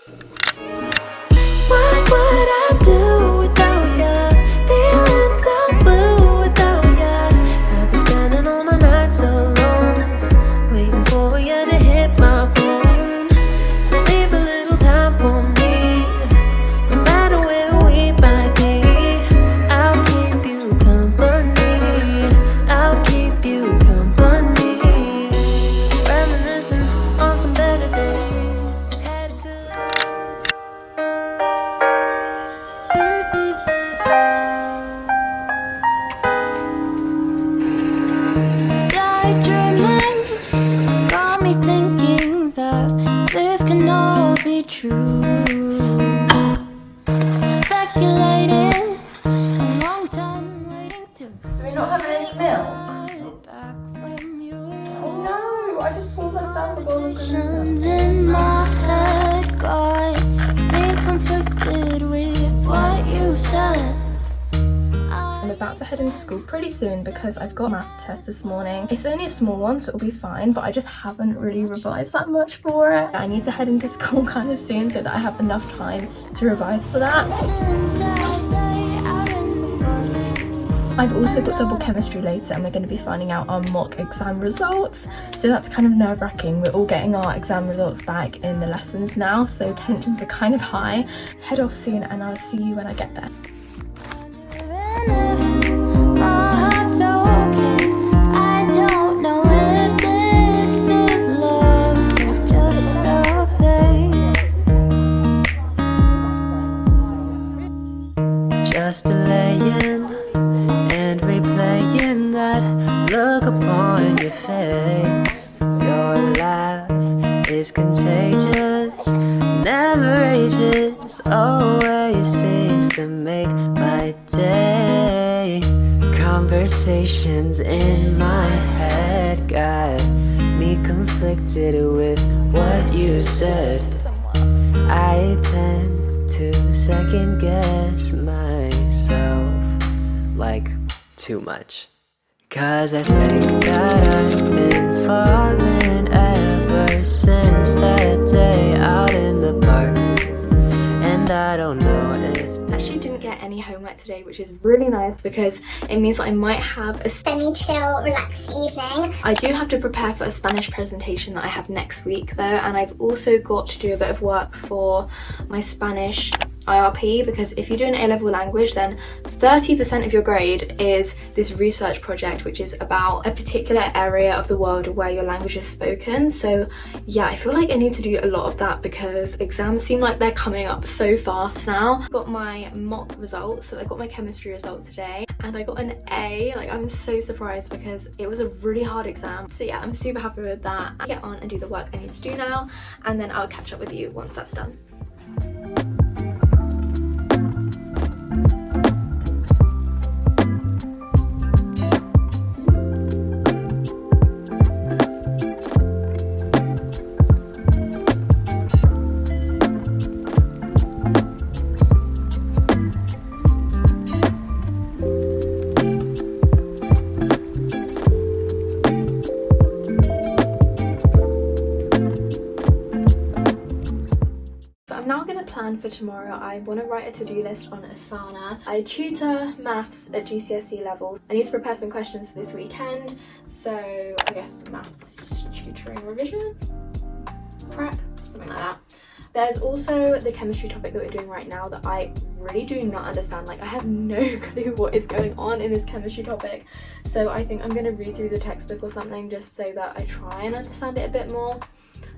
What would I do without ya? Feeling so blue without ya. I've been spending all my nights alone, waiting for you to hit my phone. Leave a little time for me, no matter where we might be. I'll keep you company, I'll keep you company. Reminiscing on some better days. Had a good daydreaming, got me thinking that this can all be true. Speculating, a long time waiting to Do we not have any milk? get back from you. Oh no, I just poured myself a bowl of Conversations in my head got me conflicted with what you said. I'm about to head into school pretty soon because I've got a maths test this morning. It's only a small one, so it'll be fine, but I just haven't really revised that much for it. I need to head into school kind of soon so that I have enough time to revise for that. I've also got double chemistry later and we're going to be finding out our mock exam results. So that's kind of nerve-wracking. We're all getting our exam results back in the lessons now, so tensions are kind of high. Head off soon and I'll see you when I get there. Just delaying and replaying that look upon your face. Your laugh is contagious, never ages, always seems to make my day. Conversations in my head got me conflicted with what you said. I tend to second guess myself like too much, 'cause I think that I've been falling ever since that day out in the park, and I don't know if Actually didn't get any homework today, which is really nice because it means that I might have a semi-chill, relaxed evening. I do have to prepare for a Spanish presentation that I have next week though, and I've also got to do a bit of work for my Spanish IRP, because if you do an A-level language then 30% of your grade is this research project which is about a particular area of the world where your language is spoken. So yeah, I feel like I need to do a lot of that because exams seem like they're coming up so fast now. I've got my mock results, so I got my chemistry results today and I got an A. Like, I'm so surprised because it was a really hard exam. So yeah, I'm super happy with that. I'll get on and do the work I need to do now, and then I'll catch up with you once that's done. For tomorrow, I want to write a to-do list on Asana. I tutor maths at GCSE level. I need to prepare some questions for this weekend, so I guess maths tutoring revision prep, something like that. There's also the chemistry topic that we're doing right now that I really do not understand. Like, I have no clue what is going on in this chemistry topic, so I think I'm going to read through the textbook or something just so that I try and understand it a bit more.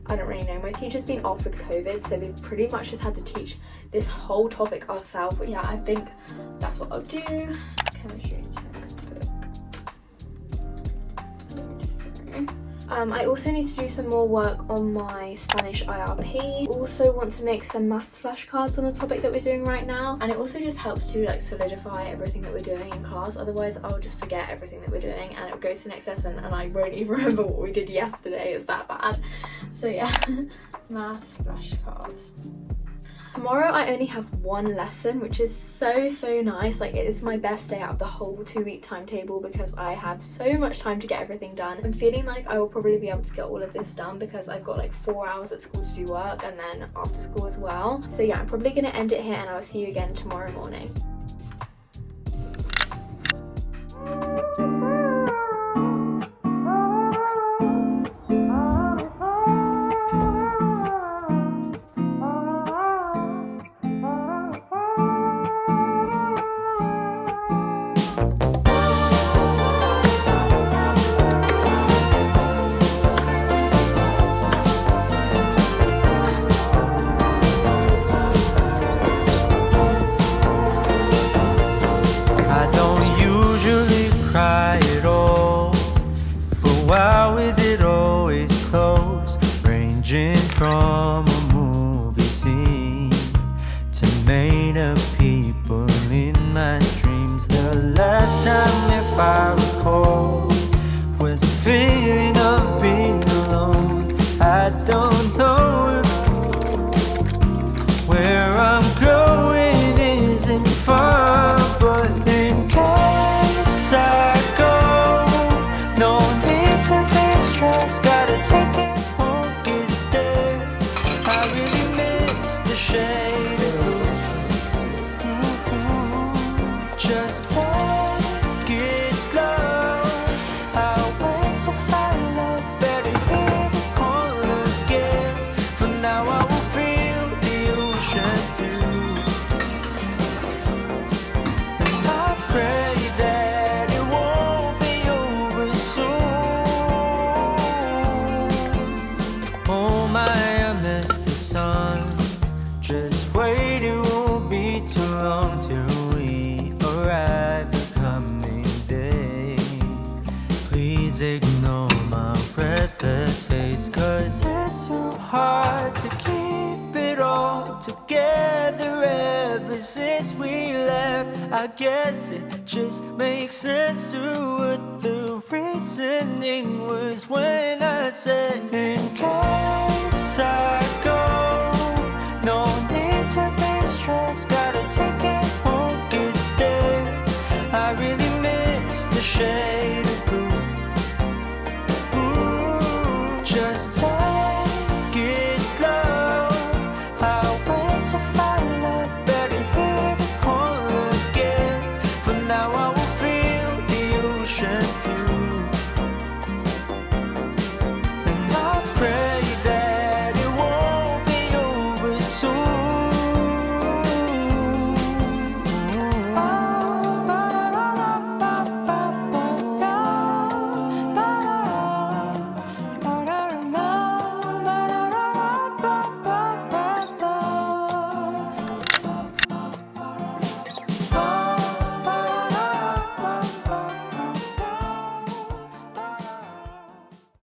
I don't really know. My teacher's been off with COVID, so we pretty much just had to teach this whole topic ourselves. But yeah, I think that's what I'll do. Chemistry textbook. I also need to do some more work on my Spanish IRP. Also want to make some maths flashcards on the topic that we're doing right now, and it also just helps to like solidify everything that we're doing in class. Otherwise I'll just forget everything that we're doing and it'll go to the next lesson and I won't even remember what we did yesterday. It's that bad. So yeah, maths flashcards. Tomorrow I only have one lesson, which is so nice. Like, it is my best day out of the whole 2-week timetable because I have so much time to get everything done. I'm feeling like I will probably be able to get all of this done because I've got like 4 hours at school to do work and then after school as well. So yeah, I'm probably going to end it here and I will see you again tomorrow morning. From a movie scene to made up people in my dreams. The last time, if I recall, was a feeling of being alone. I don't know if where I'm going isn't far, but in case I go, no need to be stressed. Gotta take it. Just take it slow. I'll wait to find love. Better hear the call again. For now I will feel the ocean view, and I pray that it won't be over soon. Oh my, I miss the sun. Just wait, it won't be too long till we arrive the coming day. Please ignore my restless face, cause it's so hard to keep it all together ever since we left. I guess it just makes sense to what the reasoning was when I said, in case I go, no need to be stressed, gotta take it home, gets there. I really miss the shade of blue. Ooh, just take it slow. I'll wait to find love. Better hear the call again. For now I will feel the ocean view, and I pray that it won't be over soon.